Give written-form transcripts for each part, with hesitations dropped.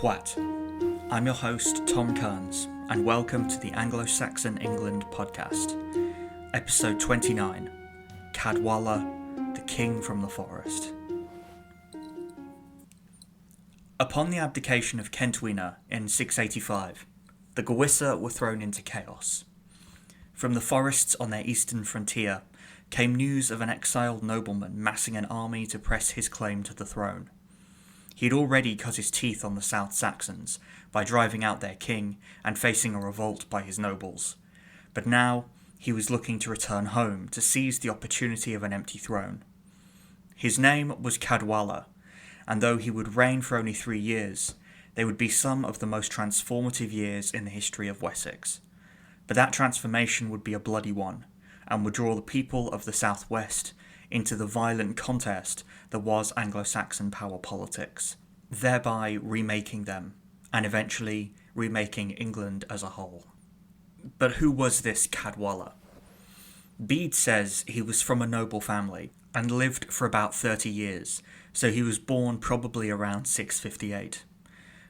What? I'm your host, Tom Kearns, and welcome to the Anglo-Saxon England podcast, episode 29, Cædwalla, the King from the Forest. Upon the abdication of Centwine in 685, the Gewisse were thrown into chaos. From the forests on their eastern frontier came news of an exiled nobleman massing an army to press his claim to the throne. He had already cut his teeth on the South Saxons by driving out their king and facing a revolt by his nobles, but now he was looking to return home to seize the opportunity of an empty throne. His name was Cædwalla, and though he would reign for only 3 years, they would be some of the most transformative years in the history of Wessex. But that transformation would be a bloody one, and would draw the people of the southwest into the violent contest that was Anglo-Saxon power politics, thereby remaking them, and eventually remaking England as a whole. But who was this Cædwalla? Bede says he was from a noble family, and lived for about 30 years, so he was born probably around 658.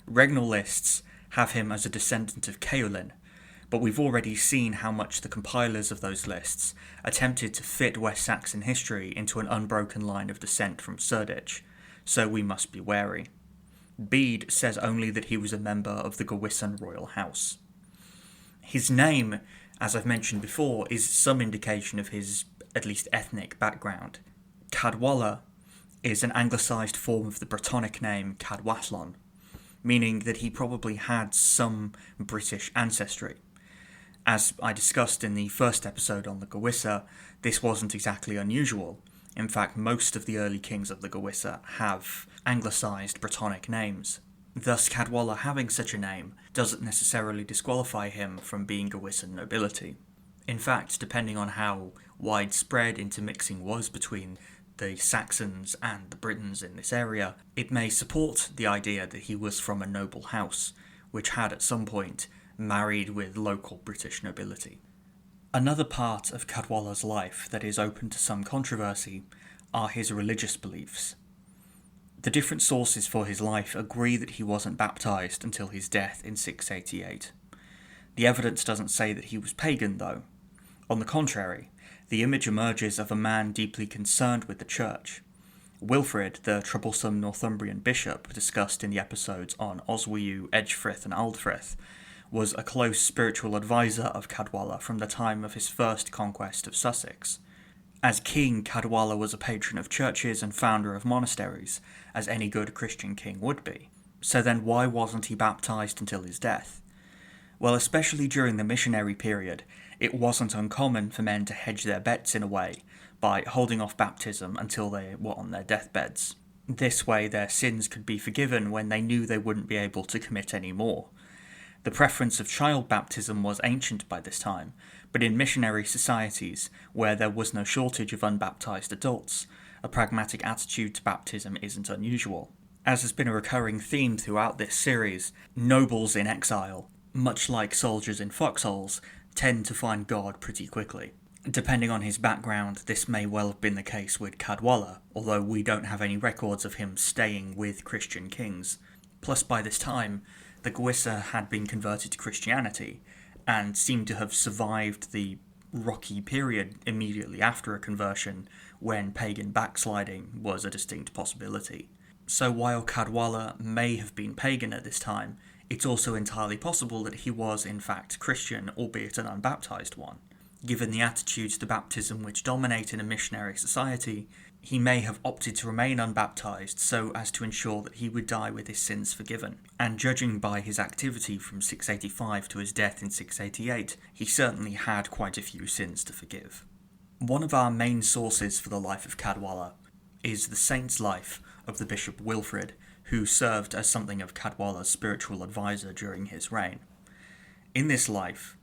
Regnal lists have him as a descendant of Cædwalla, but we've already seen how much the compilers of those lists attempted to fit West Saxon history into an unbroken line of descent from Cædwalla, so we must be wary. Bede says only that he was a member of the Gewisse royal house. His name, as I've mentioned before, is some indication of his, at least ethnic, background. Cædwalla is an anglicised form of the Brittonic name Cædwallon, meaning that he probably had some British ancestry. As I discussed in the first episode on the Gewisse, this wasn't exactly unusual. In fact, most of the early kings of the Gewisse have anglicised Brittonic names. Thus, Cædwalla having such a name doesn't necessarily disqualify him from being Gewisse nobility. In fact, depending on how widespread intermixing was between the Saxons and the Britons in this area, it may support the idea that he was from a noble house, which had at some point married with local British nobility. Another part of Cædwalla's life that is open to some controversy are his religious beliefs. The different sources for his life agree that he wasn't baptised until his death in 688. The evidence doesn't say that he was pagan, though. On the contrary, the image emerges of a man deeply concerned with the church. Wilfrid, the troublesome Northumbrian bishop discussed in the episodes on Oswiu, Edgefrith and Aldfrith, was a close spiritual advisor of Cædwalla from the time of his first conquest of Sussex. As king, Cædwalla was a patron of churches and founder of monasteries, as any good Christian king would be. So then why wasn't he baptised until his death? Well, especially during the missionary period, it wasn't uncommon for men to hedge their bets in a way by holding off baptism until they were on their deathbeds. This way their sins could be forgiven when they knew they wouldn't be able to commit any more. The preference of child baptism was ancient by this time, but in missionary societies, where there was no shortage of unbaptized adults, a pragmatic attitude to baptism isn't unusual. As has been a recurring theme throughout this series, nobles in exile, much like soldiers in foxholes, tend to find God pretty quickly. Depending on his background, this may well have been the case with Cædwalla, although we don't have any records of him staying with Christian kings. Plus, by this time, the Gewisse had been converted to Christianity, and seemed to have survived the rocky period immediately after a conversion, when pagan backsliding was a distinct possibility. So while Cædwalla may have been pagan at this time, it's also entirely possible that he was in fact Christian, albeit an unbaptized one. Given the attitudes to baptism which dominate in a missionary society, he may have opted to remain unbaptized so as to ensure that he would die with his sins forgiven. And judging by his activity from 685 to his death in 688, he certainly had quite a few sins to forgive. One of our main sources for the life of Cædwalla is the saint's life of the Bishop Wilfrid, who served as something of Cædwalla's spiritual advisor during his reign. In this life,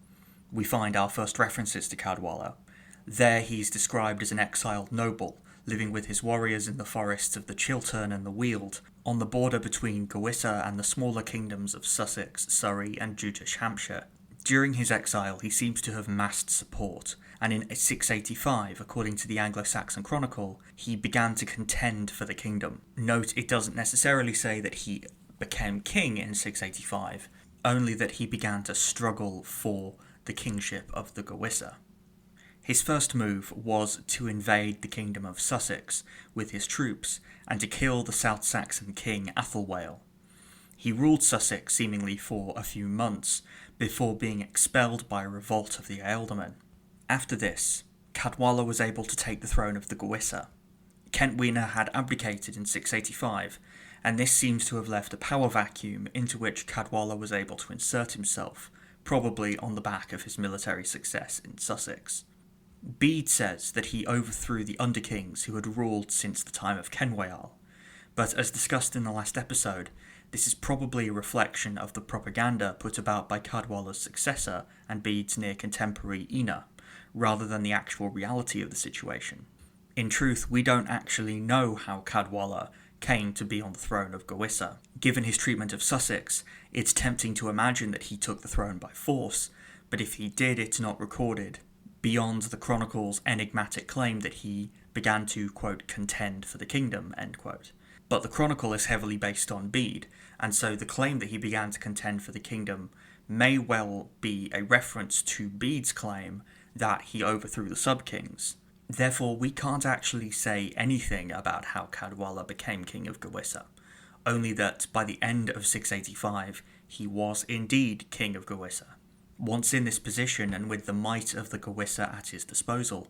we find our first references to Cædwalla. There he's described as an exiled noble, living with his warriors in the forests of the Chiltern and the Weald, on the border between Gewisse and the smaller kingdoms of Sussex, Surrey and Jutish Hampshire. During his exile, he seems to have massed support, and in 685, according to the Anglo-Saxon Chronicle, he began to contend for the kingdom. Note, it doesn't necessarily say that he became king in 685, only that he began to struggle for the kingship of the Gewisse. His first move was to invade the kingdom of Sussex with his troops and to kill the South Saxon king Cædwalla. He ruled Sussex seemingly for a few months before being expelled by a revolt of the ealdormen. After this, Cædwalla was able to take the throne of the Gewisse. Centwine had abdicated in 685, and this seems to have left a power vacuum into which Cædwalla was able to insert himself, probably on the back of his military success in Sussex. Bede says that he overthrew the underkings who had ruled since the time of Cædwalla, but as discussed in the last episode, this is probably a reflection of the propaganda put about by Cædwalla's successor and Bede's near contemporary Ina, rather than the actual reality of the situation. In truth, we don't actually know how Cædwalla came to be on the throne of Gewisse. Given his treatment of Sussex, it's tempting to imagine that he took the throne by force, but if he did, it's not recorded, beyond the chronicle's enigmatic claim that he began to, quote, contend for the kingdom, end quote. But the chronicle is heavily based on Bede, and so the claim that he began to contend for the kingdom may well be a reference to Bede's claim that he overthrew the sub-kings. Therefore, we can't actually say anything about how Cædwalla became king of Gewisse, only that by the end of 685 he was indeed king of Gewisse. Once in this position and with the might of the Gewisse at his disposal,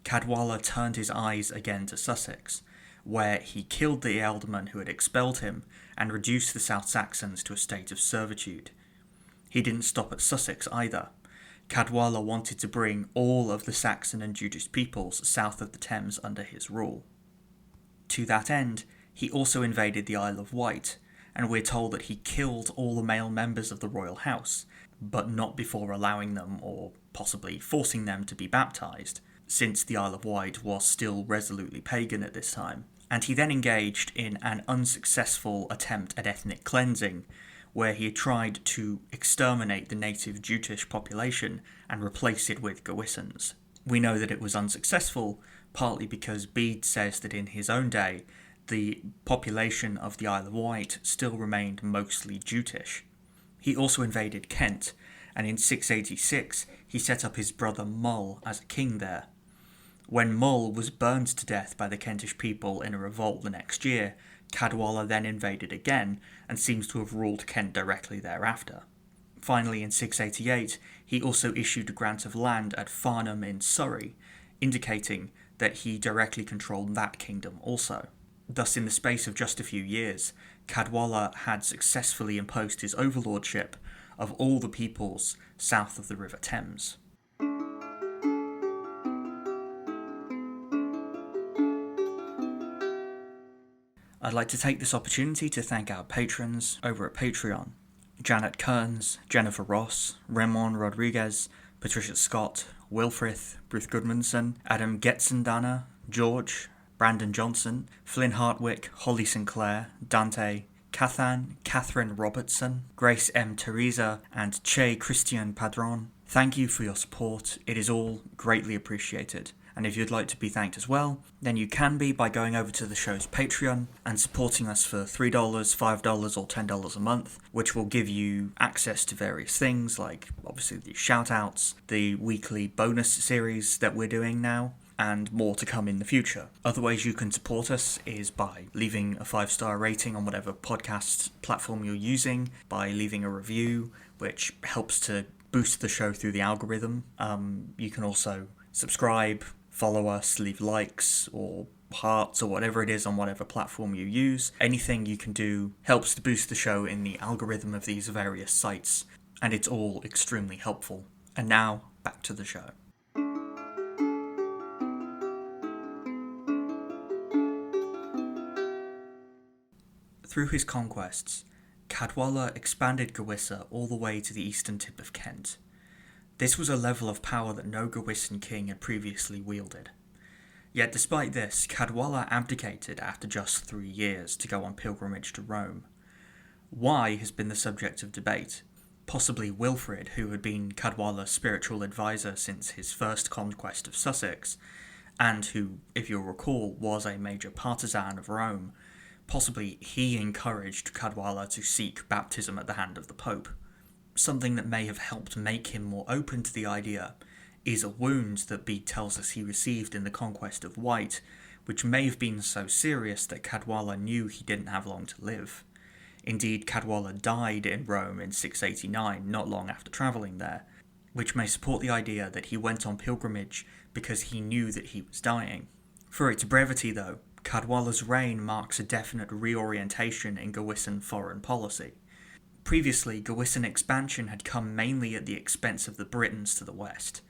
Cædwalla turned his eyes again to Sussex, where he killed the ealdormen who had expelled him and reduced the South Saxons to a state of servitude. He didn't stop at Sussex either. Cædwalla wanted to bring all of the Saxon and Jutish peoples south of the Thames under his rule. To that end, he also invaded the Isle of Wight, and we're told that he killed all the male members of the royal house, but not before allowing them, or possibly forcing them, to be baptised, since the Isle of Wight was still resolutely pagan at this time. And he then engaged in an unsuccessful attempt at ethnic cleansing, where he tried to exterminate the native Jutish population and replace it with Gewissens. We know that it was unsuccessful, partly because Bede says that in his own day, the population of the Isle of Wight still remained mostly Jutish. He also invaded Kent, and in 686 he set up his brother Mull as a king there. When Mull was burned to death by the Kentish people in a revolt the next year, Cædwalla then invaded again and seems to have ruled Kent directly thereafter. Finally, in 688, he also issued a grant of land at Farnham in Surrey, indicating that he directly controlled that kingdom also. Thus, in the space of just a few years, Cædwalla had successfully imposed his overlordship of all the peoples south of the River Thames. I'd like to take this opportunity to thank our patrons over at Patreon: Janet Kearns, Jennifer Ross, Ramon Rodriguez, Patricia Scott, Wilfrith, Ruth Goodmanson, Adam Getzendana, George, Brandon Johnson, Flynn Hartwick, Holly Sinclair, Dante, Catherine Robertson, Grace M. Teresa, and Che Christian Padron. Thank you for your support. It is all greatly appreciated. And if you'd like to be thanked as well, then you can be by going over to the show's Patreon and supporting us for $3, $5 or $10 a month, which will give you access to various things like obviously the shout-outs, the weekly bonus series that we're doing now, and more to come in the future. Other ways you can support us is by leaving a 5-star rating on whatever podcast platform you're using, by leaving a review, which helps to boost the show through the algorithm. You can also subscribe, follow us, leave likes or hearts or whatever it is on whatever platform you use. Anything you can do helps to boost the show in the algorithm of these various sites, and it's all extremely helpful. And now, back to the show. Through his conquests, Cædwalla expanded Gewisse all the way to the eastern tip of Kent. This was a level of power that no Gewissan king had previously wielded. Yet despite this, Cædwalla abdicated after just 3 years to go on pilgrimage to Rome. Why has been the subject of debate. Possibly Wilfrid, who had been Cædwalla's spiritual advisor since his first conquest of Sussex, and who, if you'll recall, was a major partisan of Rome, Possibly he encouraged Cædwalla to seek baptism at the hand of the Pope. Something that may have helped make him more open to the idea is a wound that Bede tells us he received in the conquest of White, which may have been so serious that Cædwalla knew he didn't have long to live. Indeed, Cædwalla died in Rome in 689, not long after travelling there, which may support the idea that he went on pilgrimage because he knew that he was dying. For its brevity though, Cædwalla's reign marks a definite reorientation in Gewissan foreign policy. Previously, Gewissan expansion had come mainly at the expense of the Britons to the west,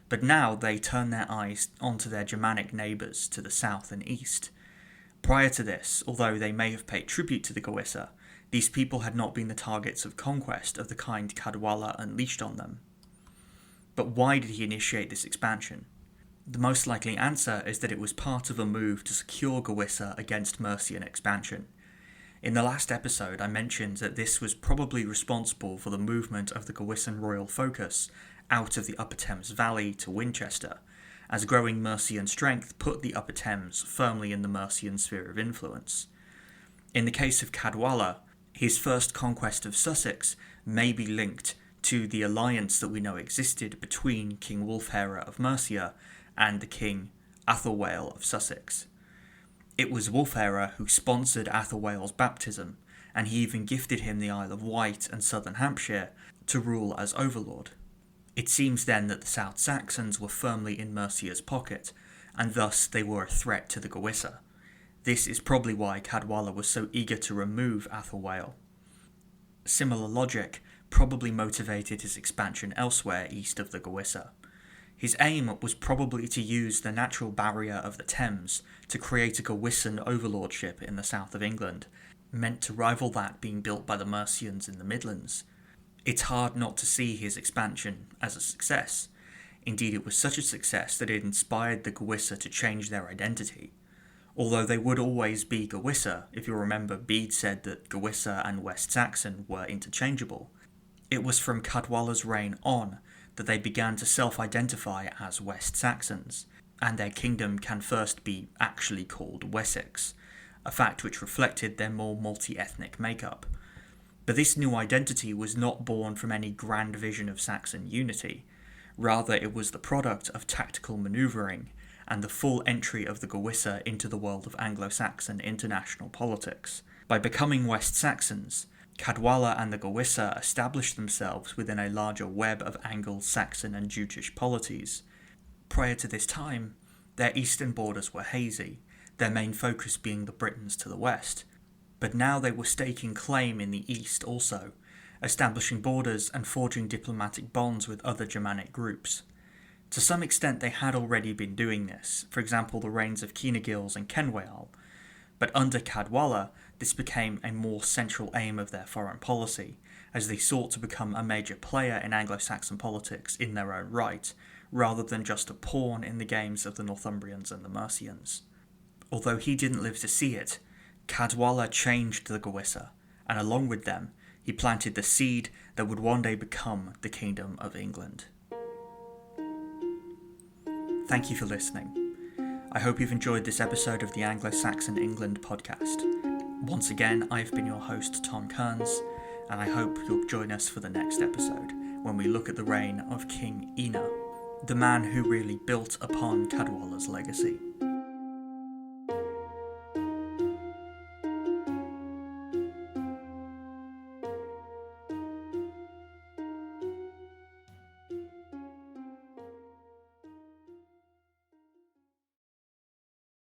but now they turn their eyes onto their Germanic neighbours to the south and east. Prior to this, although they may have paid tribute to the Gewisse, these people had not been the targets of conquest of the kind Cædwalla unleashed on them. But why did he initiate this expansion? The most likely answer is that it was part of a move to secure Gewisse against Mercian expansion. In the last episode, I mentioned that this was probably responsible for the movement of the Gewissan royal focus out of the Upper Thames Valley to Winchester, as growing Mercian strength put the Upper Thames firmly in the Mercian sphere of influence. In the case of Cædwalla, his first conquest of Sussex may be linked to the alliance that we know existed between King Wulfhere of Mercia and the King Athelwale of Sussex. It was Wulfhere who sponsored Athelwale's baptism, and he even gifted him the Isle of Wight and southern Hampshire to rule as overlord. It seems then that the South Saxons were firmly in Mercia's pocket, and thus they were a threat to the Gewisse. This is probably why Cædwalla was so eager to remove Athelwale. Similar logic probably motivated his expansion elsewhere east of the Gewisse. His aim was probably to use the natural barrier of the Thames to create a Gewissan overlordship in the south of England, meant to rival that being built by the Mercians in the Midlands. It's hard not to see his expansion as a success. Indeed, it was such a success that it inspired the Gewisse to change their identity. Although they would always be Gewisse, if you remember, Bede said that Gewisse and West Saxon were interchangeable. It was from Cædwalla's reign on that they began to self-identify as West Saxons, and their kingdom can first be actually called Wessex, a fact which reflected their more multi-ethnic makeup. But this new identity was not born from any grand vision of Saxon unity. Rather, it was the product of tactical manoeuvring and the full entry of the Gewisse into the world of Anglo-Saxon international politics. By becoming West Saxons, Cædwalla and the Gewisse established themselves within a larger web of Anglo-Saxon and Jutish polities. Prior to this time, their eastern borders were hazy, their main focus being the Britons to the west. But now they were staking claim in the east also, establishing borders and forging diplomatic bonds with other Germanic groups. To some extent they had already been doing this, for example the reigns of Cynegils and Cenwalal, but under Cædwalla this became a more central aim of their foreign policy, as they sought to become a major player in Anglo-Saxon politics in their own right, rather than just a pawn in the games of the Northumbrians and the Mercians. Although he didn't live to see it, Cædwalla changed the Gewisse, and along with them, he planted the seed that would one day become the Kingdom of England. Thank you for listening. I hope you've enjoyed this episode of the Anglo-Saxon England podcast. Once again, I've been your host, Tom Kearns, and I hope you'll join us for the next episode, when we look at the reign of King Ina, the man who really built upon Cædwalla's legacy.